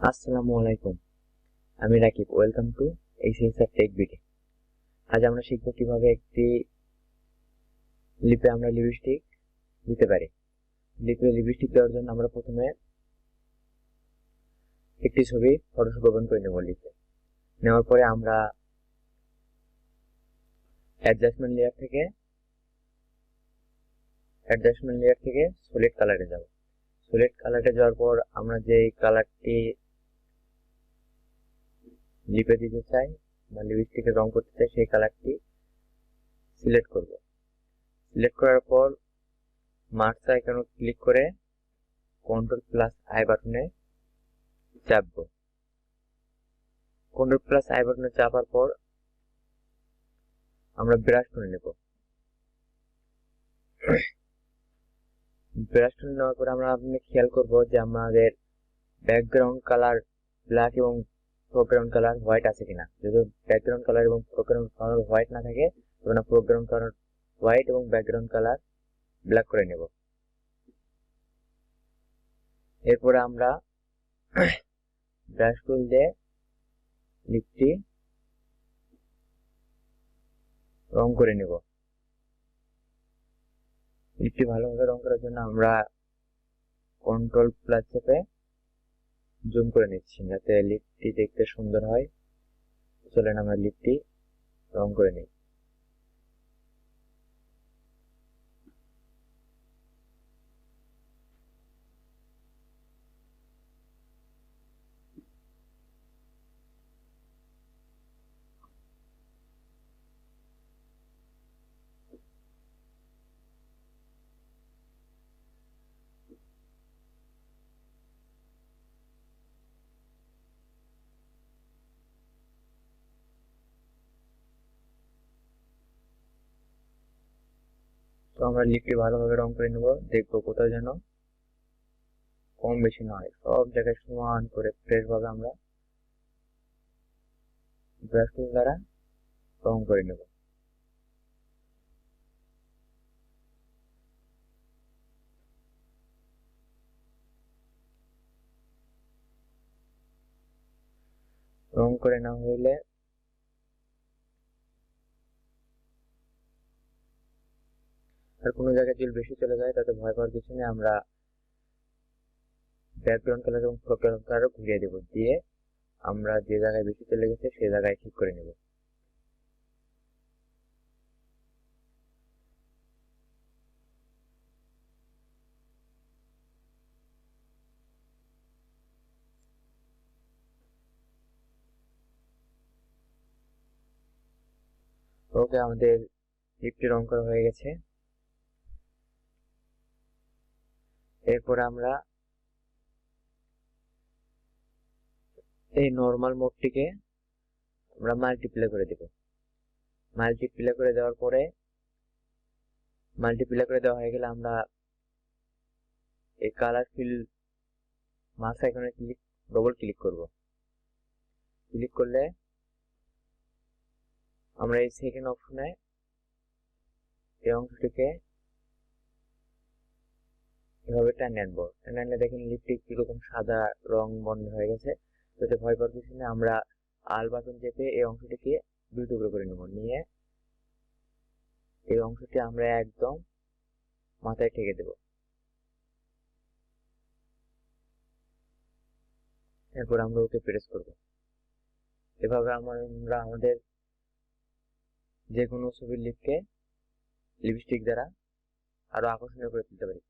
আসসালামু আলাইকুম, আমি Rakib. Welcome to HSR tech BD. আজ আমরা শিখব কিভাবে একটি লিপে আমরা লিপস্টিক দিতে পারি। লিপে লিপস্টিক দেওয়ার জন্য আমরা প্রথমে একটি ছবি ফটোশপ ওপেন করে নেব। লিপে নেওয়ার পরে আমরা অ্যাডজাস্টমেন্ট লেয়ার থেকে সলিড কালারে যাব। সলিড কালারে যাওয়ার পর আমরা যে কালারটি লিপে দিতে চাই বা লিপস্টিকে রং করতে চাই সেই কালারটি সিলেক্ট করব। সিলেক্ট করার পর মার্কস আইকনে ক্লিক করে কন্ট্রোল+I বাটনে চাপবো। কন্ট্রোল+I বাটনে চাপার পর আমরা ব্রাশ টুল নেব। ব্রাশ টুল নেওয়ার পর আপনি খেয়াল করব যে আমাদের ব্যাকগ্রাউন্ড কালার ব্ল্যাক এবং ফোরগ্রাউন্ড কালার হোয়াইট আছে কিনা। যদি ব্যাকগ্রাউন্ড কালার এবং ফোরগ্রাউন্ড কালার হোয়াইট না থাকে তখন ফোরগ্রাউন্ড কালার হোয়াইট এবং ব্যাকগ্রাউন্ড কালার ব্ল্যাক করে নেব। এরপরে আমরা ব্রাশ টুল দিয়ে লিপটি রং করে নেব। লিপটি ভালোভাবে রং করার জন্য আমরা কন্ট্রোল+ চেপে জুম করে নিচ্ছি যাতে লিপটি দেখতে সুন্দর হয়। চলেন আমরা লিপটি রং করে নিই। তো আমরা লিপটি ভালোভাবে রং করে নেব। দেখবো কোথাও যেন কম বেশি না হয়, সব জায়গায় সমান করে ফ্রেশ ভাবে আমরা ব্রাশ টুল দ্বারা রং করে নেব। রং করে না হইলে আর কোনো জায়গায় যদি বেশি চলে যায় তাতে ভয় পাওয়ার কিছু নেই। আমরা ব্যাকগ্রাউন্ড কালার এবং ফোরগ্রাউন্ড কালারও ঘুরিয়ে দেব, দিয়ে আমরা যে জায়গায় বেশি চলে গেছে সেই জায়গায় ঠিক করে নেব। ওকে, আমাদের লিপটি রং করা হয়ে গেছে। এরপর আমরা এই নরমাল মোডটিকে আমরা মাল্টিপ্লাই করে দেব। মাল্টিপ্লাই করে দেওয়া হয়ে গেলে আমরা এই কালার ফিল মার্কস আইকনে ডবল ক্লিক করব। ক্লিক করলে আমরা এই সেকেন্ড অপশনে এই অংশটিকে এভাবে টেনে আনবো। টেনে আনলে দেখেন লিপটি কিরকম সাদা রং বন্ধ হয়ে গেছে। যাতে ভয় পাওয়ার কিছু নেই, আমরা আল বাটন চেপে এই অংশটিকে দুই টুকরো করে নেব। নিয়ে এই অংশটি আমরা একদম মাথায় ঠেকে দেব। এরপর আমরা ওকে প্রেস করব। এভাবে আমরা আমাদের যে কোনো ছবির লিপকে লিপস্টিক দ্বারা আরো আকর্ষণীয় করে তুলতে পারি।